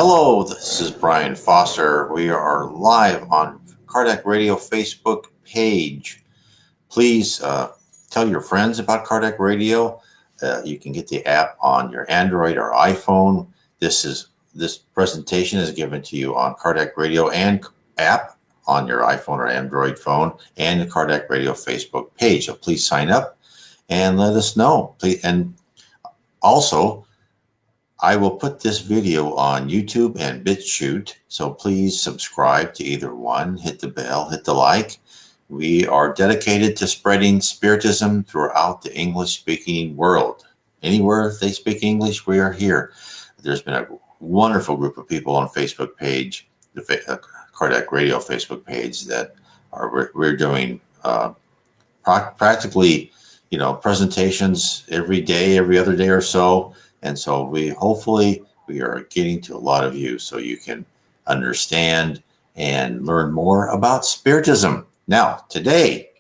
Hello, this is Brian Foster. We are live on Cardiac Radio Facebook page. Please tell your friends about Cardiac Radio. You can get the app on your Android or iPhone. This presentation is given to you on Cardiac Radio and app on your iPhone or Android phone and the Cardiac Radio Facebook page. So please sign up and let us know. Please, and also, I will put this video on YouTube and BitChute, so please subscribe to either one, hit the bell, hit the like. We are dedicated to spreading Spiritism throughout the English-speaking world. Anywhere they speak English, we are here. There's been a wonderful group of people on Facebook page, the Cardiac Radio Facebook page, that we're doing practically, presentations every day, every other day or so. And so we are getting to a lot of you so you can understand and learn more about Spiritism. Now, today,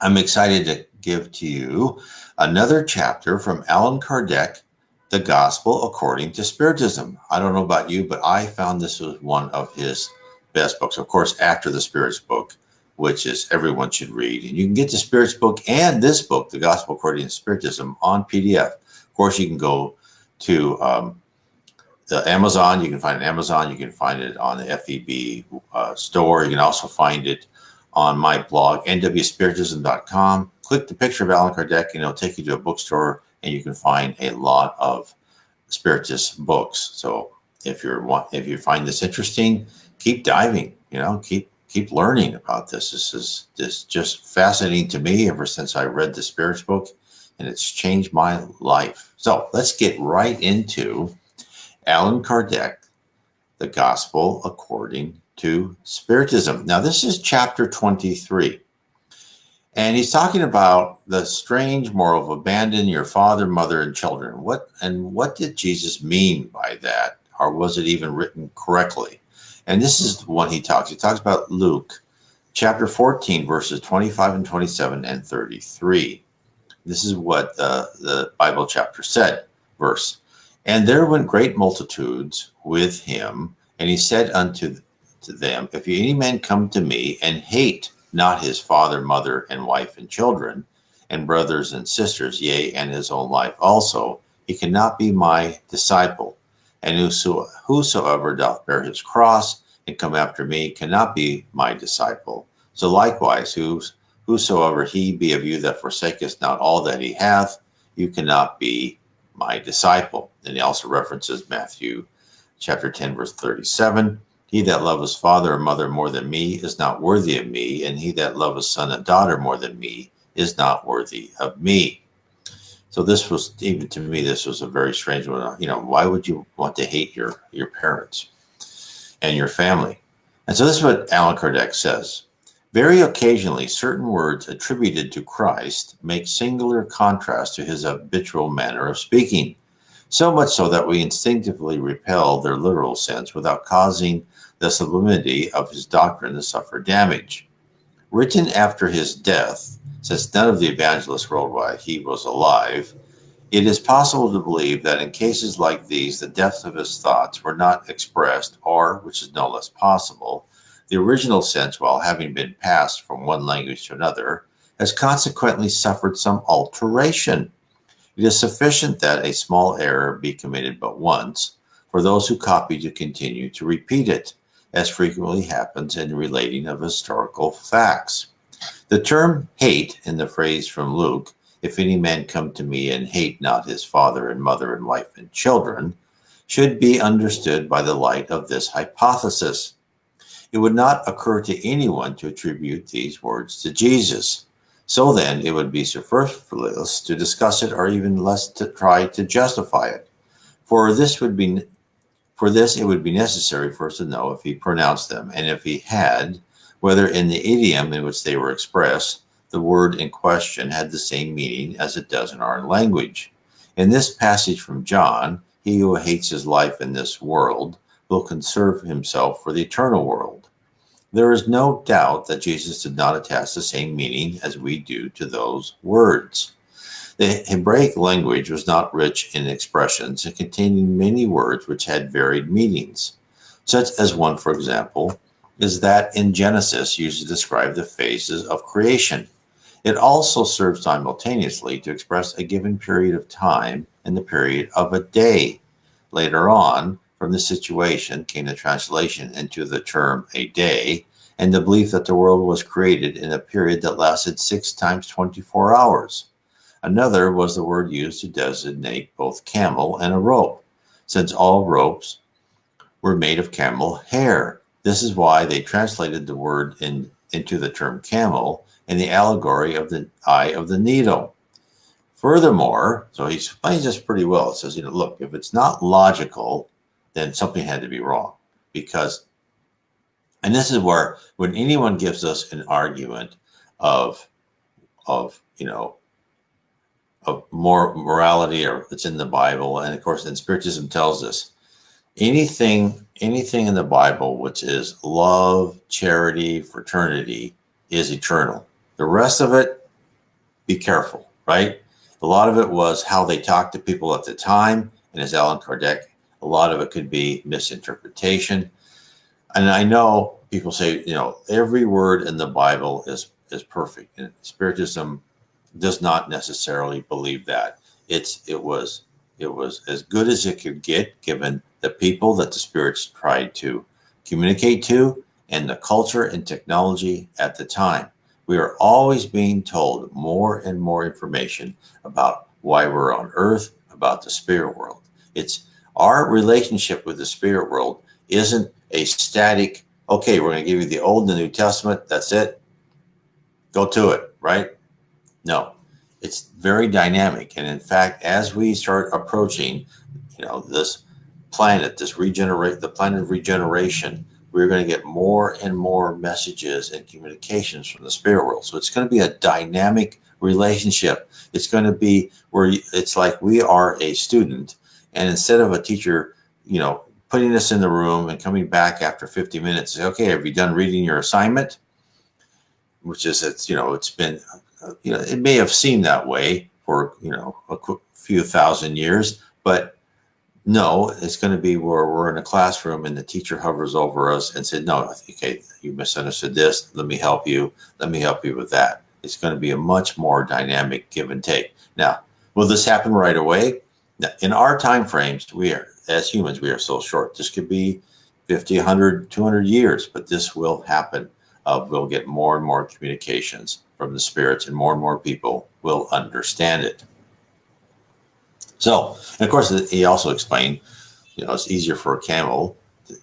I'm excited to give to you another chapter from Allan Kardec, The Gospel According to Spiritism. I don't know about you, but I found this was one of his best books. Of course, after the Spirits book, which is everyone should read. And you can get the Spirits book and this book, The Gospel According to Spiritism, on PDF. Of course, you can go to the Amazon. You can find it on Amazon. You can find it on the FEB store. You can also find it on my blog, nwspiritism.com. Click the picture of Allan Kardec, and it'll take you to a bookstore, and you can find a lot of Spiritist books. So if you find this interesting, keep diving. Keep learning about this. This is just fascinating to me ever since I read the Spirits book. And it's changed my life. So let's get right into Allan Kardec, The Gospel According to Spiritism. Now, this is chapter 23. And he's talking about the strange moral of abandon your father, mother, and children. What did Jesus mean by that? Or was it even written correctly? And this is the one he talks. He talks about Luke, chapter 14, verses 25 and 27 and 33. This is what the Bible chapter said, verse. And there went great multitudes with him, and he said unto them, If any man come to me and hate not his father, mother, and wife, and children, and brothers and sisters, yea, and his own life also, he cannot be my disciple. And whosoever doth bear his cross and come after me cannot be my disciple. So likewise, whosoever he be of you that forsaketh not all that he hath, you cannot be my disciple. And he also references Matthew chapter 10, verse 37. He that loveth father or mother more than me is not worthy of me, and he that loveth son and daughter more than me is not worthy of me. So this was, even to me, this was a very strange one. Why would you want to hate your parents and your family? And so this is what Allan Kardec says. Very occasionally, certain words attributed to Christ make singular contrast to his habitual manner of speaking, so much so that we instinctively repel their literal sense without causing the sublimity of his doctrine to suffer damage. Written after his death, since none of the evangelists wrote while he was alive, it is possible to believe that in cases like these, the depths of his thoughts were not expressed, or, which is no less possible, the original sense, while having been passed from one language to another, has consequently suffered some alteration. It is sufficient that a small error be committed but once, for those who copy to continue to repeat it, as frequently happens in relating of historical facts. The term hate in the phrase from Luke, if any man come to me and hate not his father and mother and wife and children, should be understood by the light of this hypothesis. It would not occur to anyone to attribute these words to Jesus. So then it would be superfluous to discuss it, or even less to try to justify it. For this it would be necessary for us to know if he pronounced them, and if he had, whether in the idiom in which they were expressed, the word in question had the same meaning as it does in our language. In this passage from John, he who hates his life in this world will conserve himself for the eternal world. There is no doubt that Jesus did not attach the same meaning as we do to those words. The Hebraic language was not rich in expressions and contained many words which had varied meanings, such as one, for example, is that in Genesis used to describe the phases of creation. It also serves simultaneously to express a given period of time and the period of a day. Later on, from this situation came the translation into the term a day and the belief that the world was created in a period that lasted 6 times 24 hours. Another was the word used to designate both camel and a rope, since all ropes were made of camel hair. This is why they translated the word into the term camel and the allegory of the eye of the needle. Furthermore, so he explains this pretty well. It says, look, if it's not logical, then something had to be wrong. Because, and this is where, when anyone gives us an argument of, of more morality, or it's in the Bible, and of course, then Spiritism tells us anything in the Bible which is love, charity, fraternity is eternal. The rest of it, be careful, right? A lot of it was how they talked to people at the time, and as Allan Kardec, a lot of it could be misinterpretation. And I know people say, every word in the Bible is perfect, and Spiritism does not necessarily believe that. It was as good as it could get, given the people that the spirits tried to communicate to and the culture and technology at the time. We are always being told more and more information about why we're on Earth, about the spirit world. It's our relationship with the spirit world isn't a static, okay, we're going to give you the Old and the New Testament, that's it, go to it, right? No, it's very dynamic. And in fact, as we start approaching, this planet, the planet of regeneration, we're going to get more and more messages and communications from the spirit world. So it's going to be a dynamic relationship. It's going to be where it's like we are a student, and instead of a teacher, putting us in the room and coming back after 50 minutes, say, okay, have you done reading your assignment? Which is, it's been, it may have seemed that way for, a few thousand years, but no, it's going to be where we're in a classroom and the teacher hovers over us and said, no, okay, you misunderstood this. Let me help you. Let me help you with that. It's going to be a much more dynamic give and take. Now, will this happen right away? In our time frames, as humans, we are so short. This could be 50, 100, 200 years, but this will happen. We'll get more and more communications from the spirits, and more people will understand it. So, and of course, he also explained, it's easier for a camel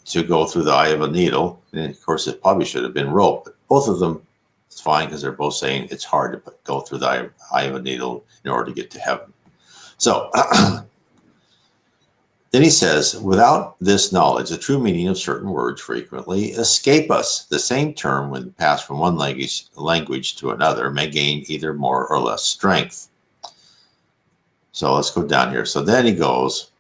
to go through the eye of a needle. And of course, it probably should have been rope. But both of them, it's fine, because they're both saying it's hard to go through the eye of a needle in order to get to heaven. So, then he says, without this knowledge, the true meaning of certain words frequently escape us. The same term, when passed from one language to another, may gain either more or less strength. So let's go down here. So then he goes,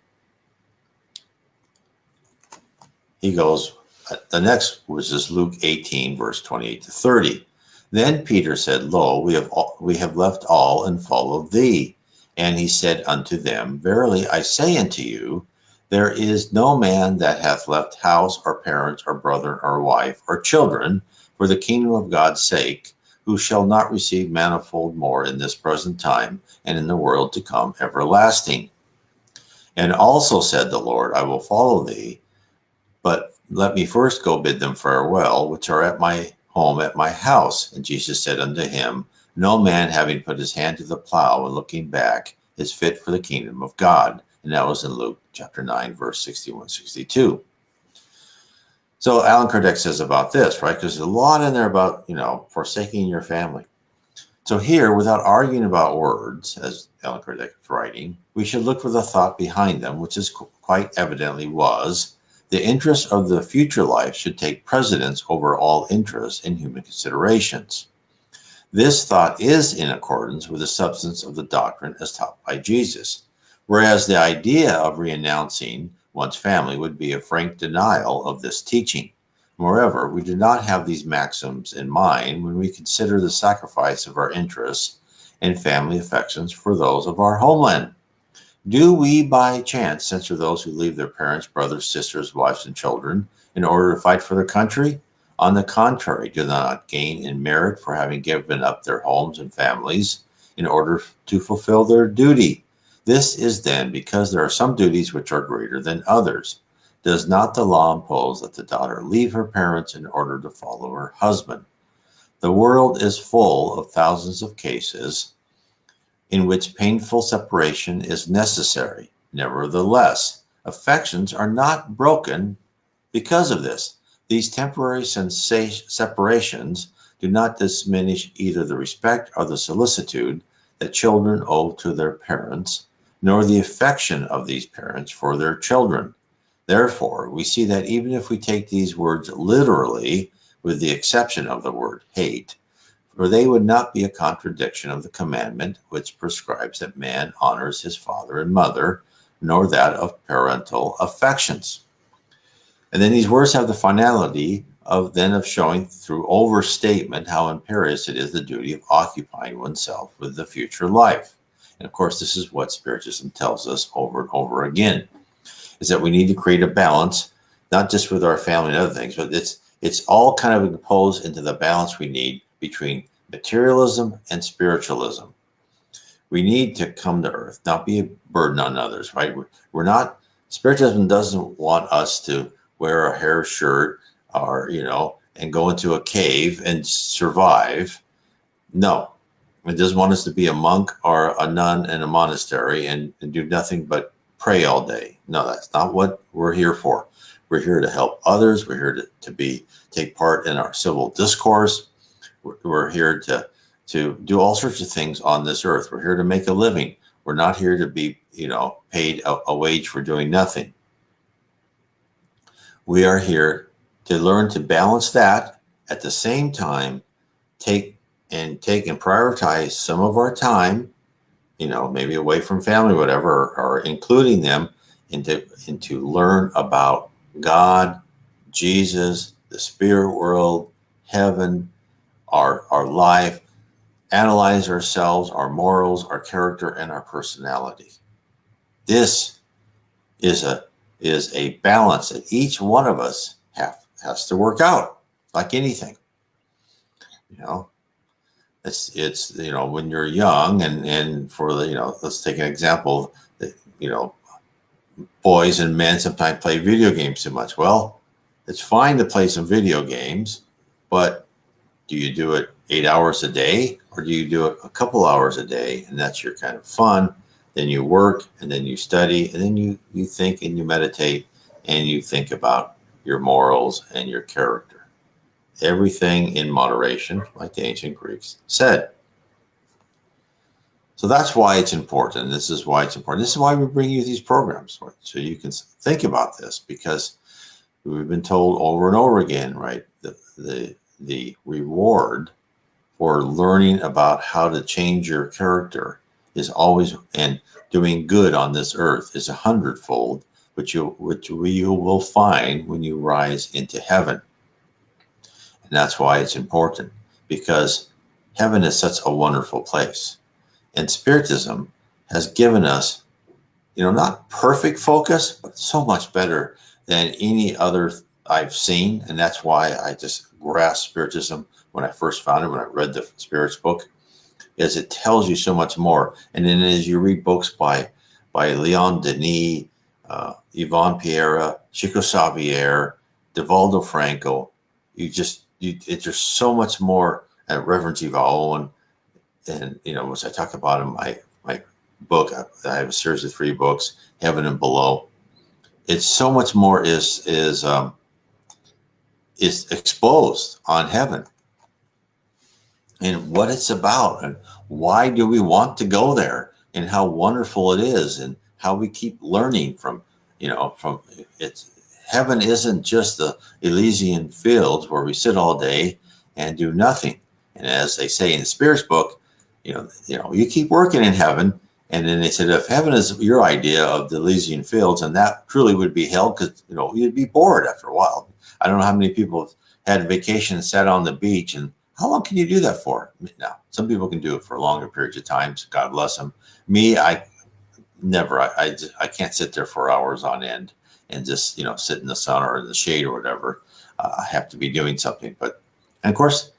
the next was this Luke 18, verse 28 to 30. Then Peter said, lo, we have left all and followed thee. And he said unto them, verily I say unto you, there is no man that hath left house or parents or brother or wife or children for the kingdom of God's sake, who shall not receive manifold more in this present time and in the world to come everlasting. And also said the Lord, I will follow thee, but let me first go bid them farewell, which are at my home at my house. And Jesus said unto him, no man having put his hand to the plow and looking back is fit for the kingdom of God. And that was in Luke chapter 9, verse 61, 62. So Allan Kardec says about this, right? Because there's a lot in there about, forsaking your family. So here, without arguing about words, as Allan Kardec is writing, we should look for the thought behind them, which is quite evidently was, the interest of the future life should take precedence over all interest in human considerations. This thought is in accordance with the substance of the doctrine as taught by Jesus, whereas the idea of renouncing one's family would be a frank denial of this teaching. Moreover, we do not have these maxims in mind when we consider the sacrifice of our interests and family affections for those of our homeland? Do we by chance censor those who leave their parents, brothers, sisters, wives, and children in order to fight for their country? On the contrary, do they not gain in merit for having given up their homes and families in order to fulfill their duty? This is then because there are some duties which are greater than others. Does not the law impose that the daughter leave her parents in order to follow her husband? The world is full of thousands of cases in which painful separation is necessary. Nevertheless, affections are not broken because of this. These temporary separations do not diminish either the respect or the solicitude that children owe to their parents, nor the affection of these parents for their children. Therefore, we see that even if we take these words literally, with the exception of the word hate, for they would not be a contradiction of the commandment which prescribes that man honors his father and mother, nor that of parental affections. And then these words have the finality of showing through overstatement how imperious it is the duty of occupying oneself with the future life. And of course, this is what Spiritism tells us over and over again, is that we need to create a balance, not just with our family and other things, but it's all kind of imposed into the balance we need between materialism and spiritualism. We need to come to earth, not be a burden on others, right? We're not, Spiritism doesn't want us to wear a hair shirt or, and go into a cave and survive. No, it doesn't want us to be a monk or a nun in a monastery and do nothing but pray all day. No, that's not what we're here for. We're here to help others. We're here to take part in our civil discourse. We're here to do all sorts of things on this earth. We're here to make a living. We're not here to be, paid a wage for doing nothing. We are here to learn to balance that, at the same time take and prioritize some of our time, maybe away from family, whatever, or including them into learn about God, Jesus, the spirit world, heaven, our life, analyze ourselves, our morals, our character, and our personality. This is a balance that each one of us has to work out, like anything. It's when you're young and for the let's take an example that boys and men sometimes play video games too much. Well, it's fine to play some video games, but do you do it 8 hours a day, or do you do it a couple hours a day and that's your kind of fun? Then you work, and then you study, and then you think and you meditate, and you think about your morals and your character. Everything in moderation, like the ancient Greeks said. So that's why it's important. This is why it's important. This is why we bring you these programs, right? So you can think about this, because we've been told over and over again, right? The reward for learning about how to change your character is always, and doing good on this earth is 100-fold, which you will find when you rise into heaven. And that's why it's important, because heaven is such a wonderful place. And Spiritism has given us, not perfect focus, but so much better than any other I've seen. And that's why I just grasped Spiritism when I first found it, when I read the Spirits book, is it tells you so much more. And then as you read books by Leon Denis, Yvonne Pereira, Chico Xavier, Devaldo Franco, it's just so much more. And Reverend Jiva Owen, and which I talk about in my book. I have a series of 3 books, Heaven and Below. It's so much more is exposed on heaven and what it's about, and why do we want to go there, and how wonderful it is, and how we keep learning from it's. Heaven isn't just the Elysian fields where we sit all day and do nothing. And as they say in the Spirits book, you keep working in heaven. And then they said, if heaven is your idea of the Elysian fields, and that truly would be hell, because you'd be bored after a while. I don't know how many people have had a vacation and sat on the beach and How long can you do that for? Now, some people can do it for longer periods of time. God bless them. Me, I never. I can't sit there for hours on end and just sit in the sun or in the shade or whatever. I have to be doing something. But and of course,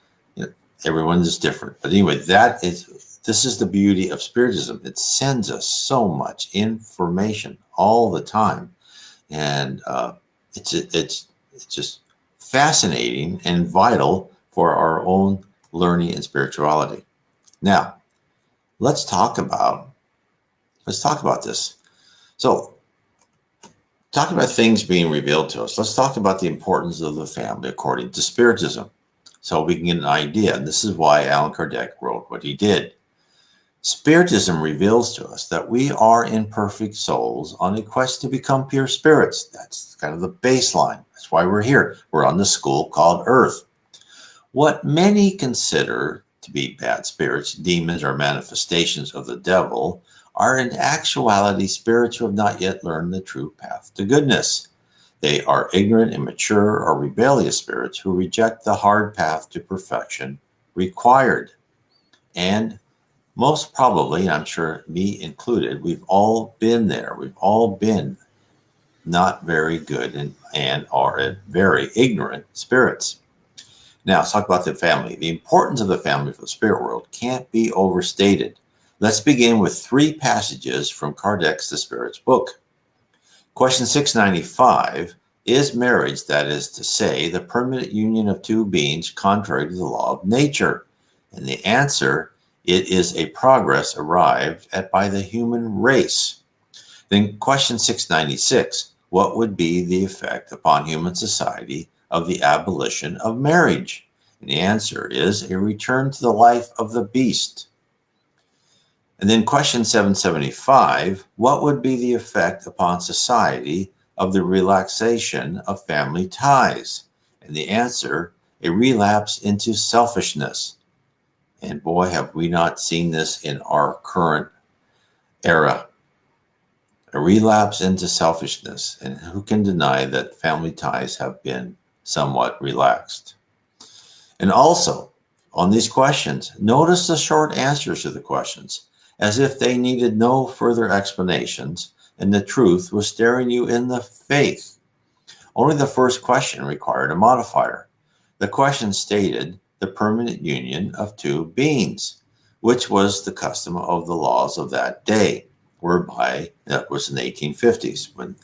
everyone is different. But anyway, this is the beauty of Spiritism. It sends us so much information all the time, and it's just fascinating and vital for our own learning and spirituality. Now, let's talk about this. So, talking about things being revealed to us, let's talk about the importance of the family according to Spiritism, so we can get an idea. And this is why Allan Kardec wrote what he did. Spiritism reveals to us that we are imperfect souls on a quest to become pure spirits. That's kind of the baseline. That's why we're here. We're on the school called Earth. What many consider to be bad spirits, demons, or manifestations of the devil are in actuality spirits who have not yet learned the true path to goodness. They are ignorant, immature, or rebellious spirits who reject the hard path to perfection required. And most probably, and I'm sure me included, we've all been there. We've all been not very good and are very ignorant spirits. Now, let's talk about the family. The importance of the family for the spirit world can't be overstated. Let's begin with 3 passages from Kardec's The Spirit's book. Question 695, is marriage, that is to say, the permanent union of 2 beings contrary to the law of nature? And the answer, it is a progress arrived at by the human race. Then question 696, what would be the effect upon human society of the abolition of marriage? And the answer is a return to the life of the beast. And then question 775, what would be the effect upon society of the relaxation of family ties? And the answer, a relapse into selfishness. And boy, have we not seen this in our current era. A relapse into selfishness. And who can deny that family ties have been somewhat relaxed? And also, on these questions, notice the short answers to the questions, as if they needed no further explanations, and the truth was staring you in the face. Only the first question required a modifier. The question stated the permanent union of 2 beings, which was the custom of the laws of that day, whereby that was in the 1850s when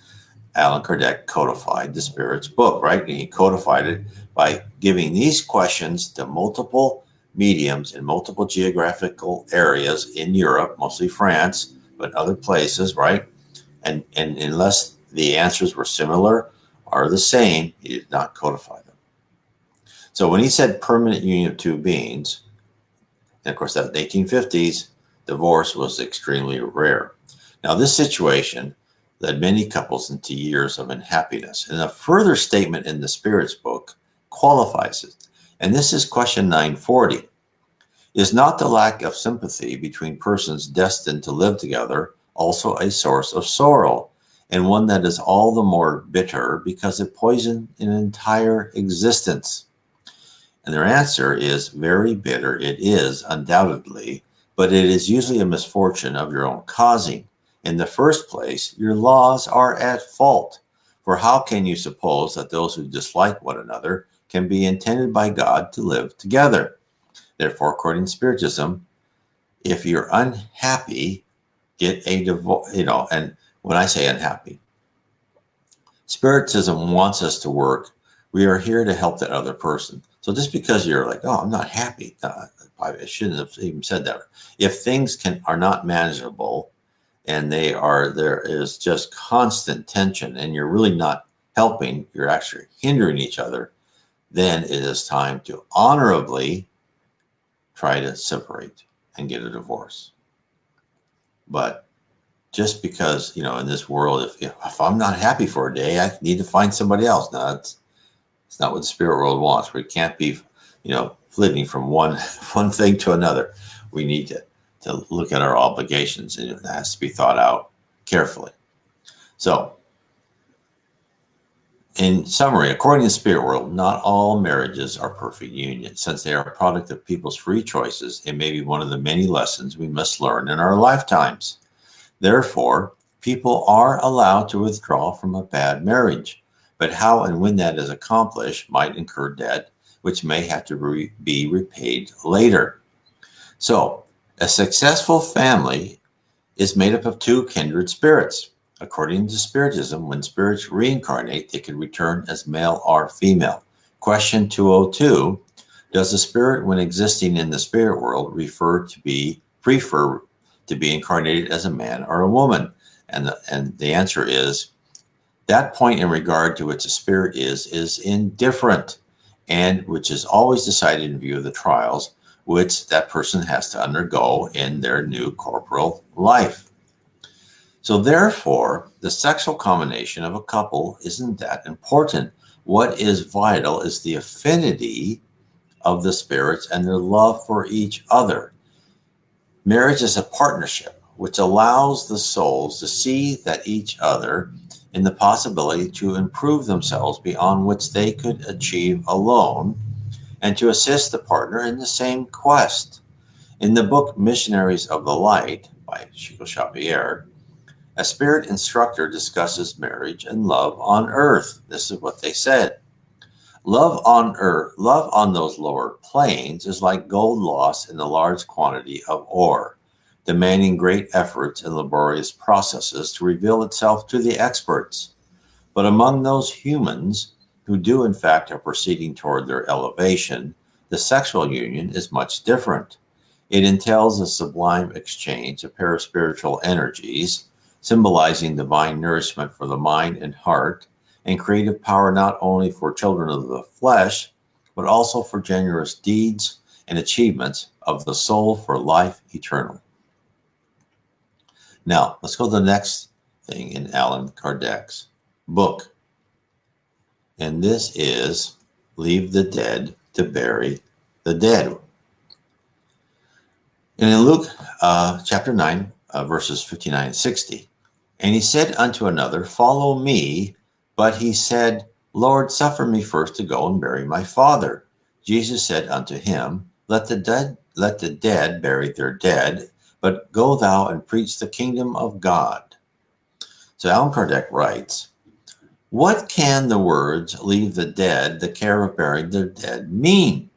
Allan Kardec codified the Spirit's book, right? And he codified it by giving these questions to multiple mediums in multiple geographical areas in Europe, mostly France, but other places, right? And unless the answers were similar or the same, he did not codify them. So when he said permanent union of 2 beings, and of course that in the 1850s, divorce was extremely rare. Now this situation led many couples into years of unhappiness. And a further statement in the Spirit's book qualifies it. And this is question 940. Is not the lack of sympathy between persons destined to live together also a source of sorrow, and one that is all the more bitter because it poisons an entire existence? And their answer is very bitter. It is, undoubtedly, but it is usually a misfortune of your own causing. In the first place, your laws are at fault. For how can you suppose that those who dislike one another can be intended by God to live together? Therefore, according to Spiritism, if you're unhappy, get a divorce, and when I say unhappy, Spiritism wants us to work. We are here to help that other person. So just because you're like, oh, I'm not happy, I shouldn't have even said that. If things are not manageable, and there is just constant tension, and you're really not helping, you're actually hindering each other, then it is time to honorably try to separate and get a divorce. But just because, in this world, if I'm not happy for a day, I need to find somebody else. No, it's not what the spirit world wants. We can't be, flitting from one thing to another. We need to look at our obligations, and it has to be thought out carefully. So In summary, according to the spirit world, not all marriages are perfect unions. Since they are a product of people's free choices, it may be one of the many lessons we must learn in our lifetimes. Therefore, people are allowed to withdraw from a bad marriage, but how and when that is accomplished might incur debt, which may have to be repaid later. So, a successful family is made up of two kindred spirits. According to Spiritism, when spirits reincarnate, they can return as male or female. Question 202: does the spirit, when existing in the spirit world, prefer to be incarnated as a man or a woman? And the answer is that point in regard to which a spirit is indifferent, and which is always decided in view of the trials which that person has to undergo in their new corporal life. So therefore, the sexual combination of a couple isn't that important. What is vital is the affinity of the spirits and their love for each other. Marriage is a partnership which allows the souls to see that each other in the possibility to improve themselves beyond which they could achieve alone, and to assist the partner in the same quest. In the book Missionaries of the Light by Chico Xavier, a spirit instructor discusses marriage and love on earth. This is what they said. Love on earth, love on those lower planes is like gold lost in a large quantity of ore, demanding great efforts and laborious processes to reveal itself to the experts. But among those humans who do in fact are proceeding toward their elevation, the sexual union is much different. It entails a sublime exchange of paraspiritual energies, symbolizing divine nourishment for the mind and heart, and creative power not only for children of the flesh, but also for generous deeds and achievements of the soul for life eternal. Now, let's go to the next thing in Allan Kardec's book. And this is Leave the Dead to Bury the Dead. And in Luke chapter 9, verses 59 and 60, and he said unto another, Follow me. But he said, Lord, suffer me first to go and bury my father. Jesus said unto him, Let the dead bury their dead, but go thou and preach the kingdom of God. So Allan Kardec writes, what can the words, leave the dead, the care of burying their dead, mean?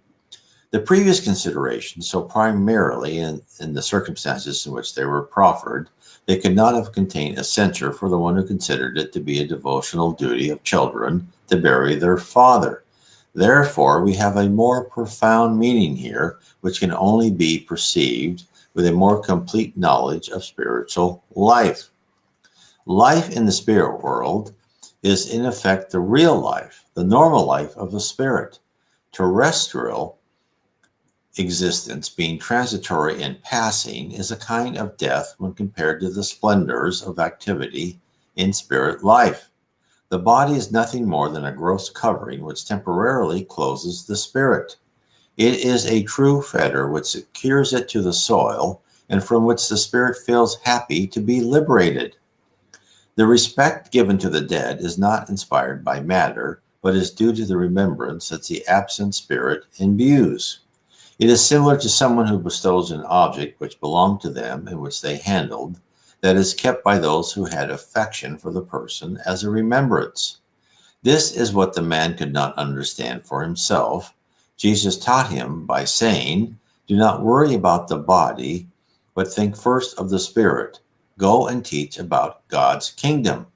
The previous considerations, so primarily in the circumstances in which they were proffered, they could not have contained a censure for the one who considered it to be a devotional duty of children to bury their father. Therefore, we have a more profound meaning here, which can only be perceived with a more complete knowledge of spiritual life. Life in the spirit world is in effect the real life, the normal life of the spirit. Terrestrial existence, being transitory and passing, is a kind of death when compared to the splendors of activity in spirit life. The body is nothing more than a gross covering which temporarily closes the spirit. It is a true fetter which secures it to the soil and from which the spirit feels happy to be liberated. The respect given to the dead is not inspired by matter, but is due to the remembrance that the absent spirit imbues. It is similar to someone who bestows an object which belonged to them and which they handled, that is kept by those who had affection for the person as a remembrance. This is what the man could not understand for himself. Jesus taught him by saying, Do not worry about the body, but think first of the spirit. Go and teach about God's kingdom.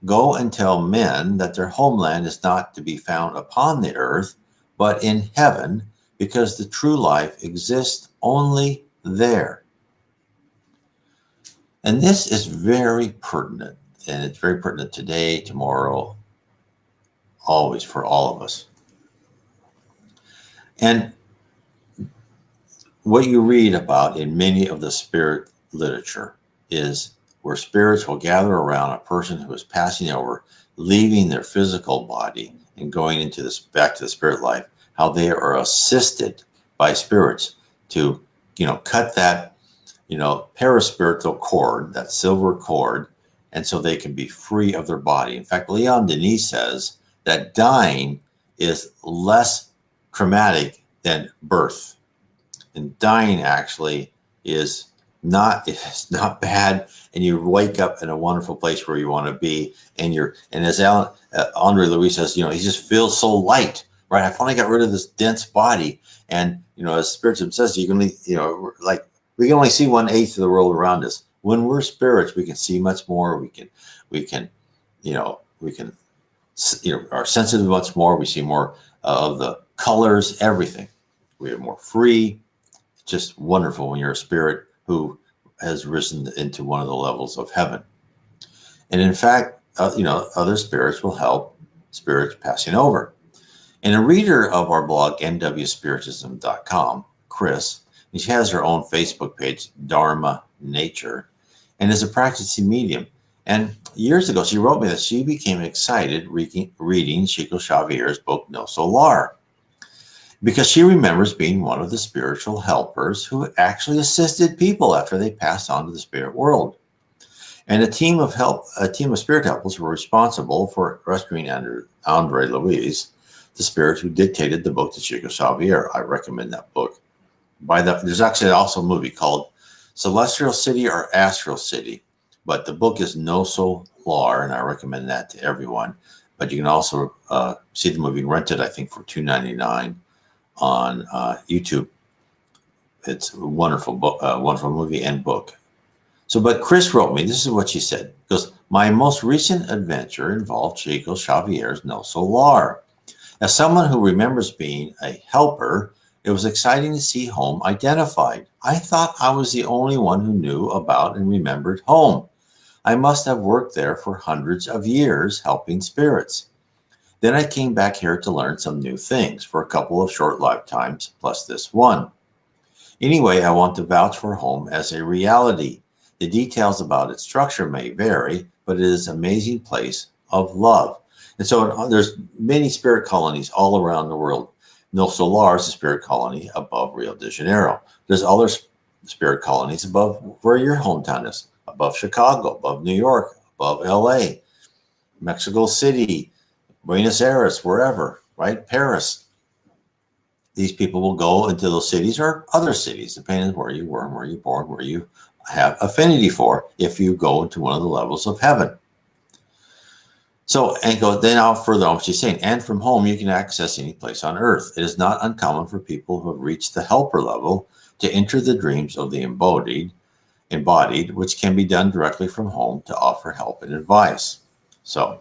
Go and tell men that their homeland is not to be found upon the earth, but in heaven, because the true life exists only there. And this is very pertinent, and it's very pertinent today, tomorrow, always for all of us. And what you read about in many of the spirit literature is where spirits will gather around a person who is passing over, leaving their physical body and going into this back to the spirit life, how they are assisted by spirits to, cut that, paraspiritual cord, that silver cord, and so they can be free of their body. In fact, Leon Denis says that dying is less traumatic than birth. And dying actually is it's not bad, and you wake up in a wonderful place where you want to be, and as Andre Louis says, he just feels so light, right? I finally got rid of this dense body, and as Spiritism says, you can like we can only see 1/8 of the world around us. When we're spirits, we can see much more. We can are sensitive much more. We see more of the colors, everything. We are more free. Just wonderful when you're a spirit who has risen into one of the levels of heaven. And in fact, other spirits will help spirits passing over. And a reader of our blog, nwspiritism.com, Chris, and she has her own Facebook page, Dharma Nature, and is a practicing medium. And years ago, she wrote me that she became excited reading Chico Xavier's book, No Solar, because she remembers being one of the spiritual helpers who actually assisted people after they passed on to the spirit world. And a team of spirit helpers were responsible for rescuing Andre Louis, the spirit who dictated the book to Chico Xavier. I recommend that book. There's actually also a movie called Celestial City or Astral City, but the book is No Solar, and I recommend that to everyone. But you can also see the movie rented, I think, for $2.99 on YouTube. It's a wonderful book, wonderful movie and book. But Chris wrote me, this is what she said, because my most recent adventure involved Chico Xavier's No Solar. As someone who remembers being a helper, it was exciting to see home identified. I thought I was the only one who knew about and remembered home. I must have worked there for hundreds of years helping spirits. Then I came back here to learn some new things for a couple of short lifetimes, plus this one. Anyway, I want to vouch for home as a reality. The details about its structure may vary, but it is an amazing place of love. And so there's many spirit colonies all around the world. No Solar is a spirit colony above Rio de Janeiro. There's other spirit colonies above where your hometown is, above Chicago, above New York, above LA, Mexico City, Buenos Aires, wherever, right? Paris. These people will go into those cities or other cities, depending on where you were and where you're born, where you have affinity for, if you go into one of the levels of heaven. Then I'll further on, she's saying, and from home you can access any place on earth. It is not uncommon for people who have reached the helper level to enter the dreams of the embodied, which can be done directly from home to offer help and advice. So,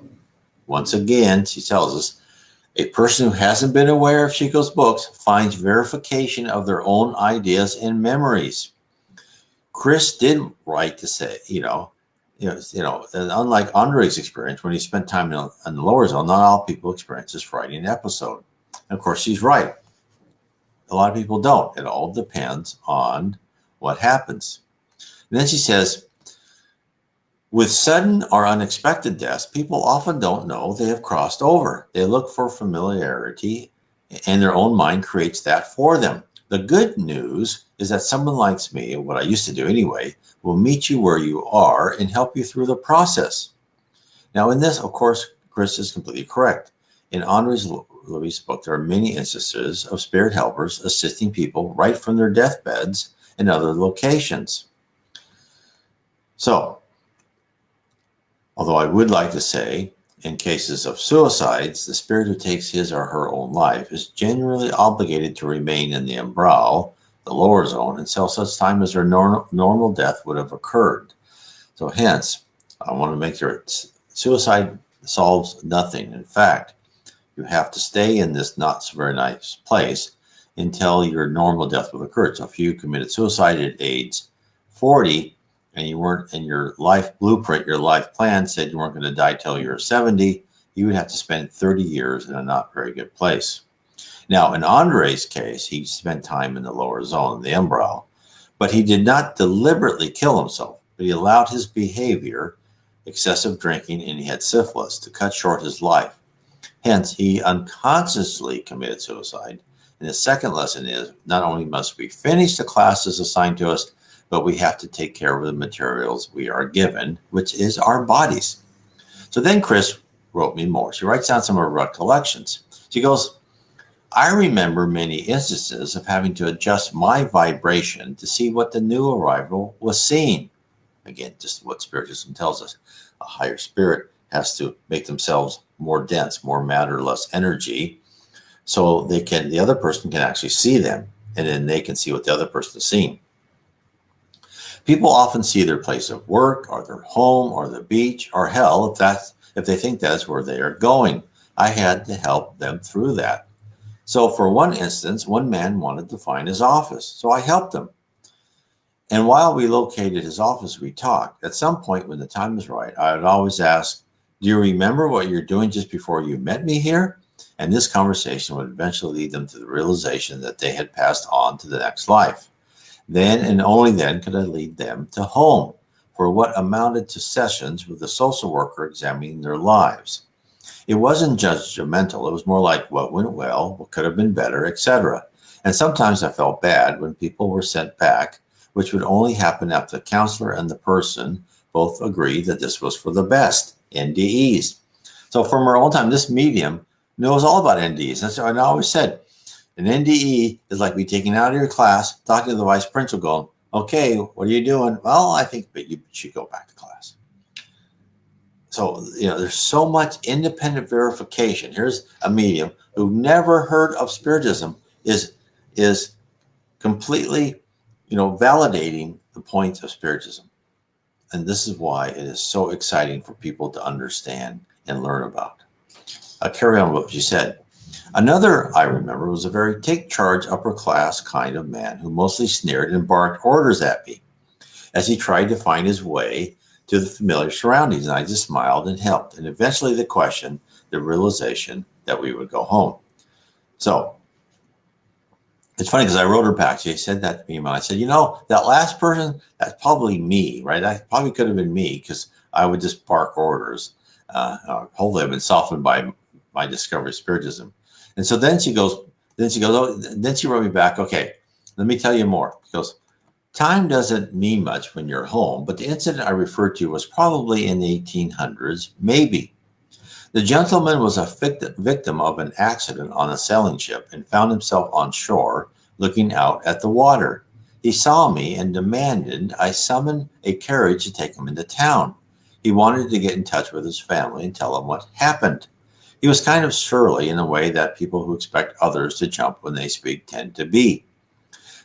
once again, she tells us, a person who hasn't been aware of Chico's books finds verification of their own ideas and memories. Chris did write to say, and unlike Andre's experience, when he spent time in the lower zone, not all people experience this Freudian episode. And of course, she's right. A lot of people don't. It all depends on what happens. And then she says, with sudden or unexpected deaths, people often don't know they have crossed over. They look for familiarity, and their own mind creates that for them. The good news is that someone like me, what I used to do anyway, will meet you where you are and help you through the process. Now, in this, of course, Chris is completely correct. In Andre Louis' book, there are many instances of spirit helpers assisting people right from their deathbeds and other locations. So, although I would like to say, in cases of suicides, the spirit who takes his or her own life is generally obligated to remain in the umbral, the lower zone, until such time as their normal death would have occurred. So hence, I want to make sure suicide solves nothing. In fact, you have to stay in this not so very nice place until your normal death will occur. So if you committed suicide at age 40, and you weren't in your life blueprint, your life plan said you weren't going to die till you were 70, you would have to spend 30 years in a not very good place. Now, in Andre's case, he spent time in the lower zone, the umbral, but he did not deliberately kill himself, but he allowed his behavior, excessive drinking, and he had syphilis, to cut short his life. Hence, he unconsciously committed suicide. And the second lesson is, not only must we finish the classes assigned to us, but we have to take care of the materials we are given, which is our bodies. So then Chris wrote me more. She writes down some of her recollections. She goes, I remember many instances of having to adjust my vibration to see what the new arrival was seeing. Again, just what Spiritism tells us. A higher spirit has to make themselves more dense, more matter, less energy, so the other person can actually see them, and then they can see what the other person is seeing. People often see their place of work or their home or the beach or hell if they think that's where they are going. I had to help them through that. So for one instance, one man wanted to find his office, so I helped him. And while we located his office, we talked. At some point when the time was right, I would always ask, do you remember what you're doing just before you met me here? And this conversation would eventually lead them to the realization that they had passed on to the next life. Then and only then could I lead them to home for what amounted to sessions with the social worker examining their lives. It wasn't judgmental. It was more like what went well, what could have been better, etc. And sometimes I felt bad when people were sent back, which would only happen after the counselor and the person both agreed that this was for the best, NDEs. So from our own time, this medium knows all about NDEs. That's what I always said. An NDE is like me taking out of your class, talking to the vice principal, going, okay, what are you doing? Well, I think that you should go back to class. So, there's so much independent verification. Here's a medium who never heard of Spiritism is completely, validating the points of Spiritism. And this is why it is so exciting for people to understand and learn about. I'll carry on what you said. Another I remember was a very take charge, upper class kind of man who mostly sneered and barked orders at me as he tried to find his way to the familiar surroundings. And I just smiled and helped. And eventually the realization that we would go home. So it's funny because I wrote her back. She said that to me, and I said, that last person, that's probably me, right? That probably could have been me because I would just bark orders. Hopefully I've been softened by my discovery of Spiritism. And so then she wrote me back, okay, let me tell you more. She goes, time doesn't mean much when you're home, but the incident I referred to was probably in the 1800s, maybe. The gentleman was a victim of an accident on a sailing ship and found himself on shore looking out at the water. He saw me and demanded I summon a carriage to take him into town. He wanted to get in touch with his family and tell them what happened. He was kind of surly in a way that people who expect others to jump when they speak tend to be.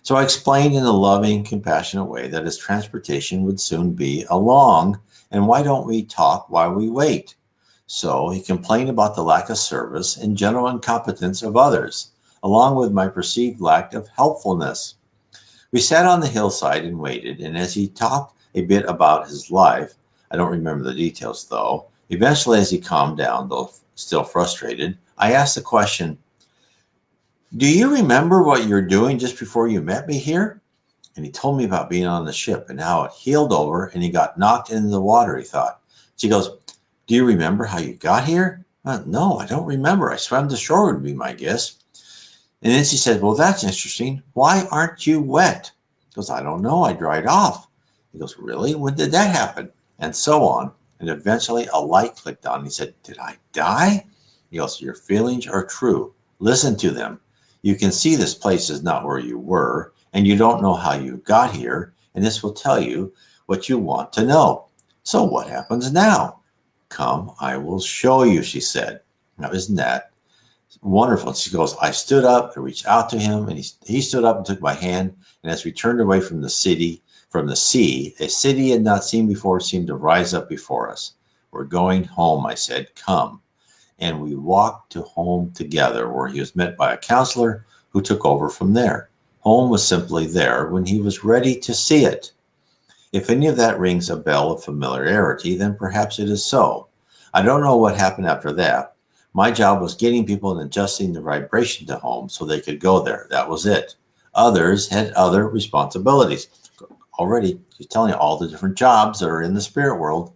So I explained in a loving, compassionate way that his transportation would soon be along, and why don't we talk while we wait? So he complained about the lack of service and general incompetence of others, along with my perceived lack of helpfulness. We sat on the hillside and waited, and as he talked a bit about his life, I don't remember the details though, eventually as he calmed down, though still frustrated, I asked the question, do you remember what you were doing just before you met me here? And he told me about being on the ship and how it heeled over and he got knocked into the water, he thought. She goes, do you remember how you got here? No, I don't remember. I swam to shore would be my guess. And then she said, well, that's interesting. Why aren't you wet? He goes, I don't know. I dried off. He goes, really? When did that happen? And so on. And eventually a light clicked on. He said, did I die? He goes, your feelings are true. Listen to them. You can see this place is not where you were, and you don't know how you got here, and this will tell you what you want to know. So what happens now? Come, I will show you, she said. Now, isn't that wonderful? She goes, I stood up, I reached out to him, and he stood up and took my hand, and as we turned away from the sea, a city he had not seen before seemed to rise up before us. We're going home, I said, come. And we walked to home together, where he was met by a counselor who took over from there. Home was simply there when he was ready to see it. If any of that rings a bell of familiarity, then perhaps it is so. I don't know what happened after that. My job was getting people and adjusting the vibration to home so they could go there. That was it. Others had other responsibilities. Already, she's telling you all the different jobs that are in the spirit world.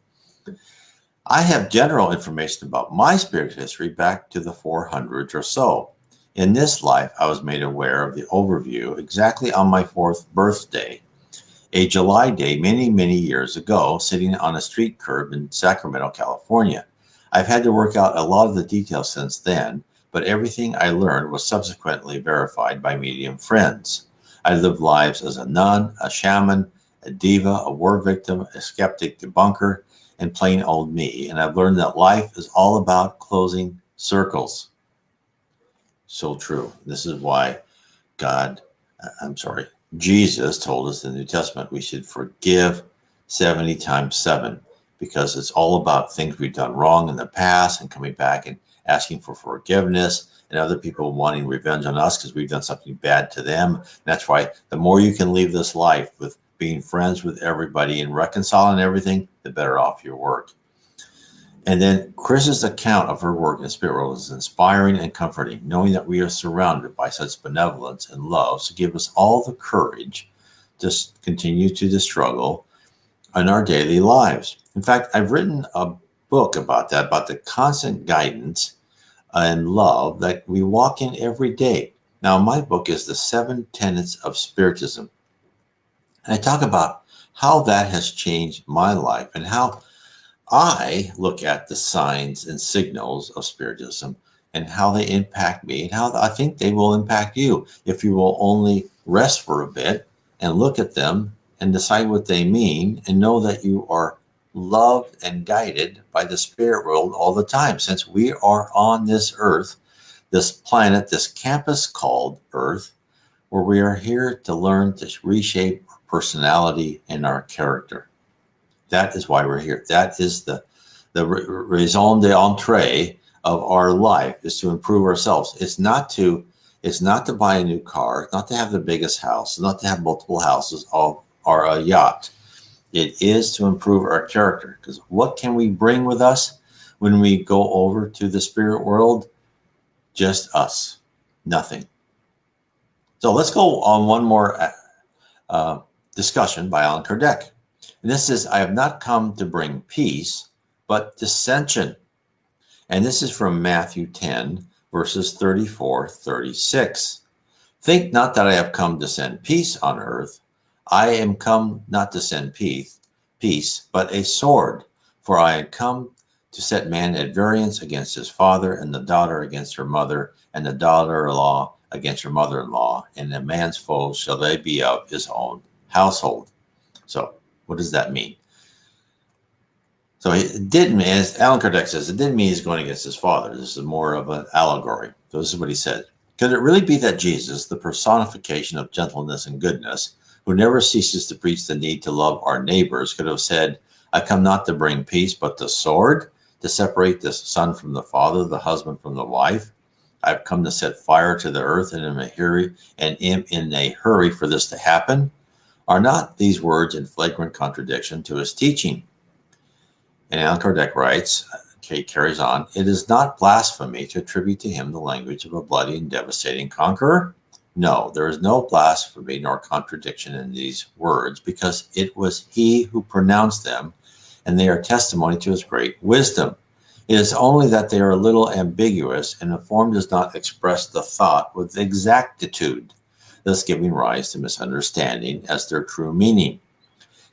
I have general information about my spirit history back to the 400s or so. In this life, I was made aware of the overview exactly on my 4th birthday, a July day many, many years ago, sitting on a street curb in Sacramento, California. I've had to work out a lot of the details since then, but everything I learned was subsequently verified by medium friends. I lived lives as a nun, a shaman, a diva, a war victim, a skeptic debunker, and plain old me. And I've learned that life is all about closing circles. So true. This is why God, I'm sorry, Jesus told us in the New Testament we should forgive 70 times 7, because it's all about things we've done wrong in the past and coming back and asking for forgiveness, and other people wanting revenge on us because we've done something bad to them. And that's why the more you can leave this life with being friends with everybody and reconciling everything, the better off your work. And then Chris's account of her work in the spirit world is inspiring and comforting, knowing that we are surrounded by such benevolence and love to give us all the courage to continue to the struggle in our daily lives. In fact, I've written a book about that, about the constant guidance and love that we walk in every day. Now, my book is The 7 Tenets of Spiritism. And I talk about how that has changed my life and how I look at the signs and signals of Spiritism and how they impact me and how I think they will impact you if you will only rest for a bit and look at them and decide what they mean and know that you are loved and guided by the spirit world all the time. Since we are on this earth, this planet, this campus called Earth, where we are here to learn to reshape our personality and our character. That is why we're here. That is the raison d'entrée of our life, is to improve ourselves. It's not to buy a new car, not to have the biggest house, not to have multiple houses or a yacht. It is to improve our character. Because what can we bring with us when we go over to the spirit world? Just us, nothing. So let's go on one more discussion by Allan Kardec. And this is, I have not come to bring peace, but dissension. And this is from Matthew 10, verses 34, 36. Think not that I have come to send peace on earth. I am come not to send peace, but a sword. For I had come to set man at variance against his father, and the daughter against her mother, and the daughter-in-law against her mother-in-law. And a man's foes shall they be of his own household. So what does that mean? So it didn't mean, as Allan Kardec says, it didn't mean he's going against his father. This is more of an allegory. So this is what he said. Could it really be that Jesus, the personification of gentleness and goodness, who never ceases to preach the need to love our neighbors, could have said, I come not to bring peace, but the sword, to separate the son from the father, the husband from the wife? I've come to set fire to the earth and am in a hurry for this to happen. Are not these words in flagrant contradiction to his teaching? And Allan Kardec writes, carries on, it is not blasphemy to attribute to him the language of a bloody and devastating conqueror. No, there is no blasphemy nor contradiction in these words, because it was he who pronounced them, and they are testimony to his great wisdom. It is only that they are a little ambiguous, and the form does not express the thought with exactitude, thus giving rise to misunderstanding as their true meaning.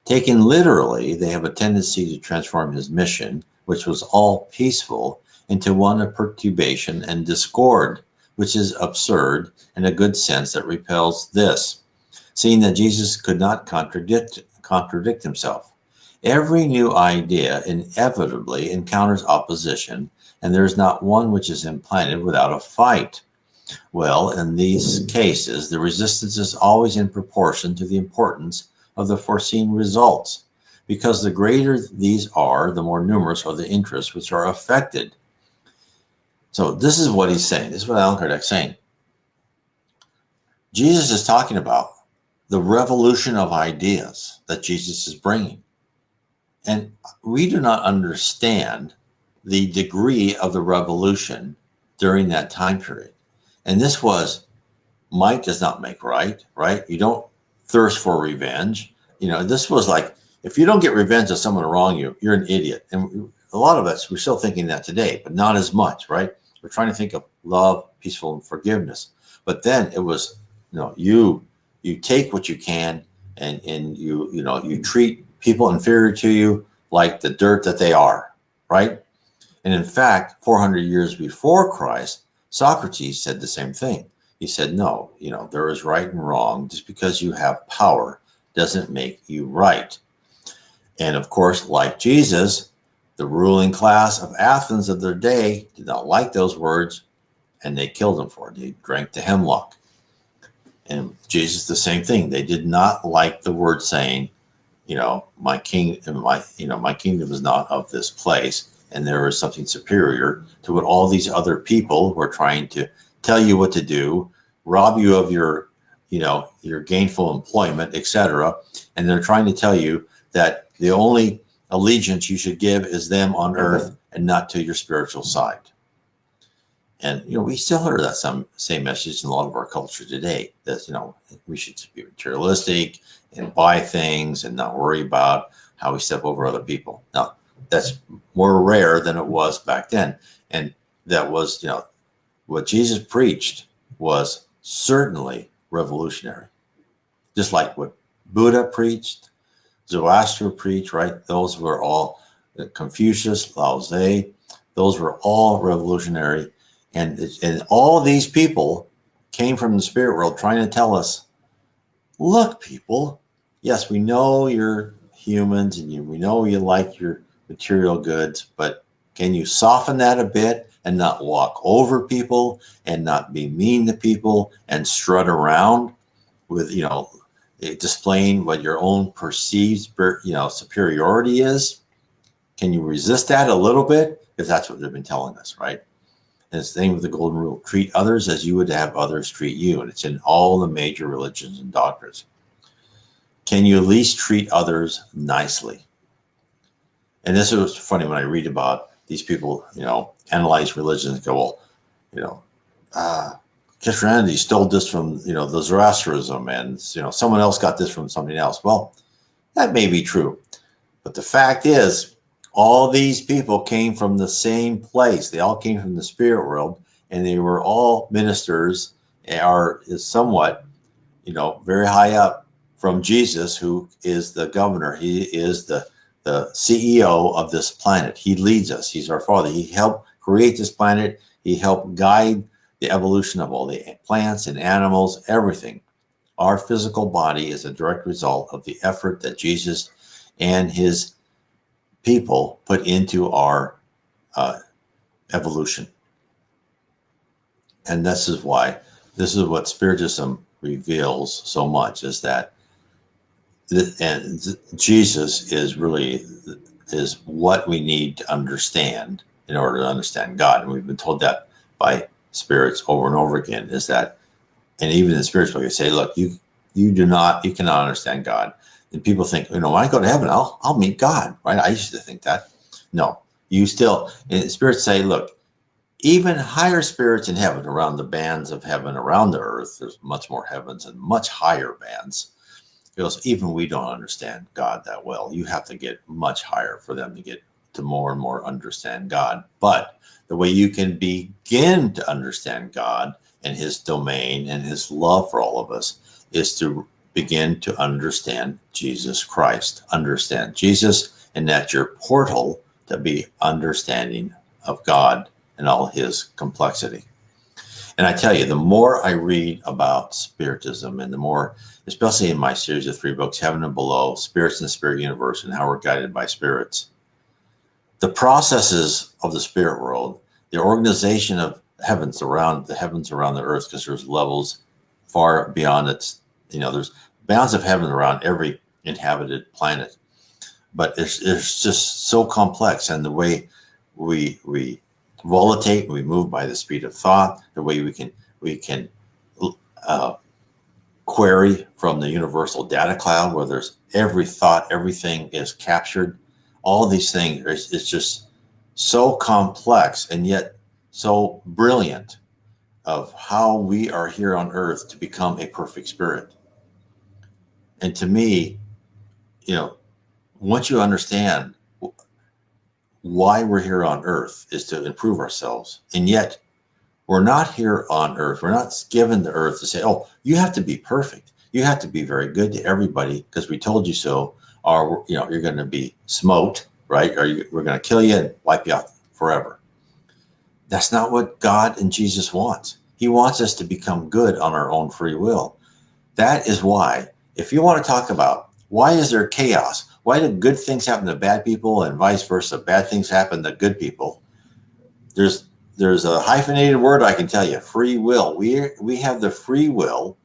Taken literally, they have a tendency to transform his mission, which was all peaceful, into one of perturbation and discord, which is absurd in a good sense that repels this, seeing that Jesus could not contradict himself. Every new idea inevitably encounters opposition, and there is not one which is implanted without a fight. Well, in these cases, the resistance is always in proportion to the importance of the foreseen results, because the greater these are, the more numerous are the interests which are affected. So this is what he's saying. This is what Allan Kardec is saying. Jesus is talking about the revolution of ideas that Jesus is bringing. And we do not understand the degree of the revolution during that time period. And this was, might does not make right? You don't thirst for revenge. This was like, if you don't get revenge on someone wrong you, you're an idiot. And a lot of us, we're still thinking that today, but not as much, right? We're trying to think of love, peaceful, and forgiveness. But then it was, you take what you can, and you treat people inferior to you like the dirt that they are, right? And in fact, 400 years before Christ, Socrates said the same thing. He said, no, there is right and wrong. Just because you have power doesn't make you right. And of course, like Jesus, the ruling class of Athens of their day did not like those words, and they killed him for it. They drank the hemlock. And Jesus, the same thing. They did not like the word saying, my kingdom is not of this place, and there is something superior to what all these other people who are trying to tell you what to do, rob you of your gainful employment, etc. And they're trying to tell you that the only allegiance you should give is them on earth and not to your spiritual side. And, we still hear that same message in a lot of our culture today, that, we should be materialistic and buy things and not worry about how we step over other people. Now, that's more rare than it was back then. And that was, what Jesus preached was certainly revolutionary. Just like what Buddha preached, Zoroaster preached, right? Those were all Confucius, Lao Tzu, those were all revolutionary. And all these people came from the spirit world trying to tell us, look, people, yes, we know you're humans and we know you like your material goods, but can you soften that a bit and not walk over people and not be mean to people and strut around with, displaying what your own perceived, superiority is? Can you resist that a little bit? Because that's what they've been telling us, right? And it's the name of the golden rule: treat others as you would have others treat you. And it's in all the major religions and doctrines. Can you at least treat others nicely? And this is funny when I read about these people, analyze religions and go, well, Christianity stole this from, the Zoroastrianism, and, someone else got this from something else. Well, that may be true. But the fact is, all these people came from the same place. They all came from the spirit world, and they were all ministers, is somewhat, very high up from Jesus, who is the governor. He is the CEO of this planet. He leads us. He's our father. He helped create this planet. He helped guide the evolution of all the plants and animals, everything. Our physical body is a direct result of the effort that Jesus and his people put into our evolution. And this is what Spiritism reveals so much, is that Jesus is what we need to understand in order to understand God. And we've been told that by spirits over and over again, is that, and even in spirits, they say, look, you cannot understand God. And people think, when I go to heaven, I'll meet God, right? I used to think that. No, and spirits say, look, even higher spirits in heaven, around the bands of heaven, around the earth, there's much more heavens and much higher bands. Because even we don't understand God that well. You have to get much higher for them to get to more and more understand God. But the way you can begin to understand God and his domain and his love for all of us is to begin to understand Jesus Christ. Understand Jesus, and that's your portal to be understanding of God and all his complexity. And I tell you, the more I read about Spiritism, and the more, especially in my series of 3 books, Heaven and Below, Spirits in the Spirit Universe, and How We're Guided by Spirits, the processes of the spirit world, the organization of heavens around the earth, because there's levels far beyond its, there's bounds of heaven around every inhabited planet. But it's just so complex, and the way we volatilate, we move by the speed of thought, the way we can query from the universal data cloud, where there's every thought, everything is captured. All these things, it's just so complex and yet so brilliant, of how we are here on earth to become a perfect spirit. And to me, once you understand why we're here on earth is to improve ourselves, and yet we're not here on earth. We're not given the earth to say, oh, you have to be perfect. You have to be very good to everybody because we told you so, or you're going to be smote, right? Or we're going to kill you and wipe you out forever. That's not what God and Jesus wants. He wants us to become good on our own free will. That is why, if you want to talk about why is there chaos, why do good things happen to bad people and vice versa, bad things happen to good people, there's a hyphenated word I can tell you: free will. We have the free will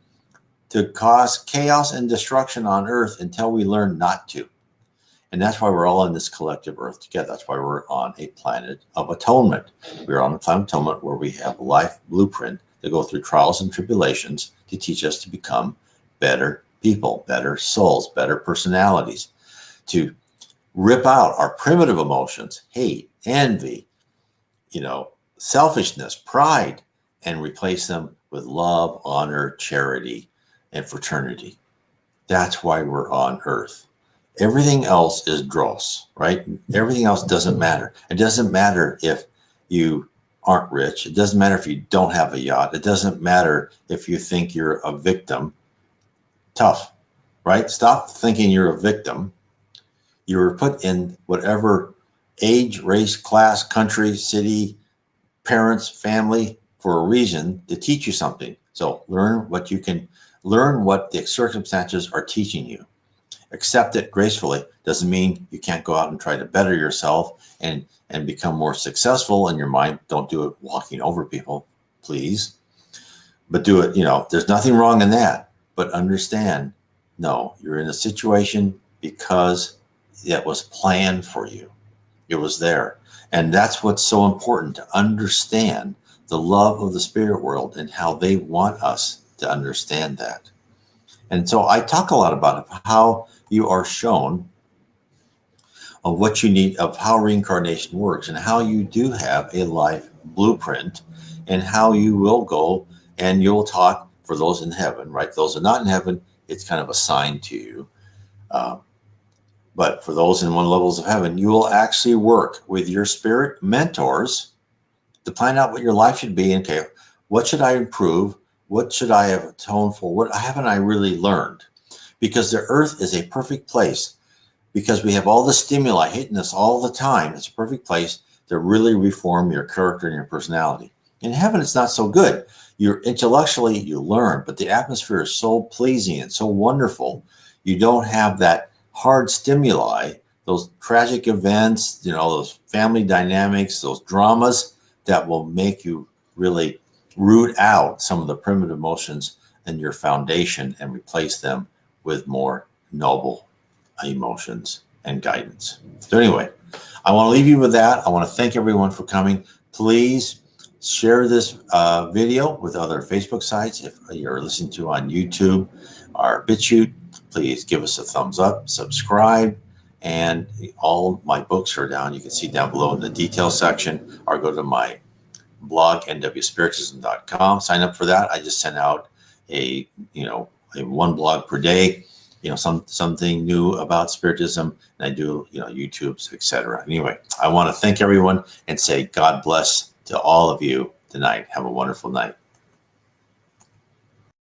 to cause chaos and destruction on earth until we learn not to. And that's why we're all on this collective earth together. That's why we're on a planet of atonement. We're on a planet of atonement where we have a life blueprint to go through trials and tribulations to teach us to become better people, better souls, better personalities, to rip out our primitive emotions, hate, envy, selfishness, pride, and replace them with love, honor, charity, and fraternity. That's why we're on earth. Everything else is dross, right? Everything else doesn't matter. It doesn't matter if you aren't rich. It doesn't matter if you don't have a yacht. It doesn't matter if you think you're a victim. Tough, right? Stop thinking you're a victim. You were put in whatever age, race, class, country, city, parents, family for a reason to teach you something. So learn what the circumstances are teaching you. Accept it gracefully. Doesn't mean you can't go out and try to better yourself and become more successful in your mind. Don't do it walking over people, please. But do it, there's nothing wrong in that. But understand, no, you're in a situation because it was planned for you. It was there. And that's what's so important, to understand the love of the spirit world and how they want us to understand that. And so I talk a lot about how you are shown of what you need, of how reincarnation works, and how you do have a life blueprint, and how you will go and you'll talk for those in heaven, right? Those who are not in heaven, it's kind of assigned to you. But for those in one levels of heaven, you will actually work with your spirit mentors to plan out what your life should be. Okay, what should I improve? What should I have atoned for? What haven't I really learned? Because the earth is a perfect place, because we have all the stimuli hitting us all the time. It's a perfect place to really reform your character and your personality. In heaven, it's not so good. You're intellectually, you learn, but the atmosphere is so pleasing and so wonderful. You don't have that hard stimuli, those tragic events, those family dynamics, those dramas that will make you really root out some of the primitive emotions in your foundation and replace them with more noble emotions and guidance. So anyway, I want to leave you with that. I want to thank everyone for coming. Please share this video with other Facebook sites. If you're listening to on YouTube or BitChute, please give us a thumbs up, subscribe, and all my books are down. You can see down below in the details section, or go to my blog, nwspiritism.com. Sign up for that. I just send out a one blog per day, something new about Spiritism, and I do, YouTube's, etc. Anyway, I want to thank everyone and say God bless to all of you tonight. Have a wonderful night.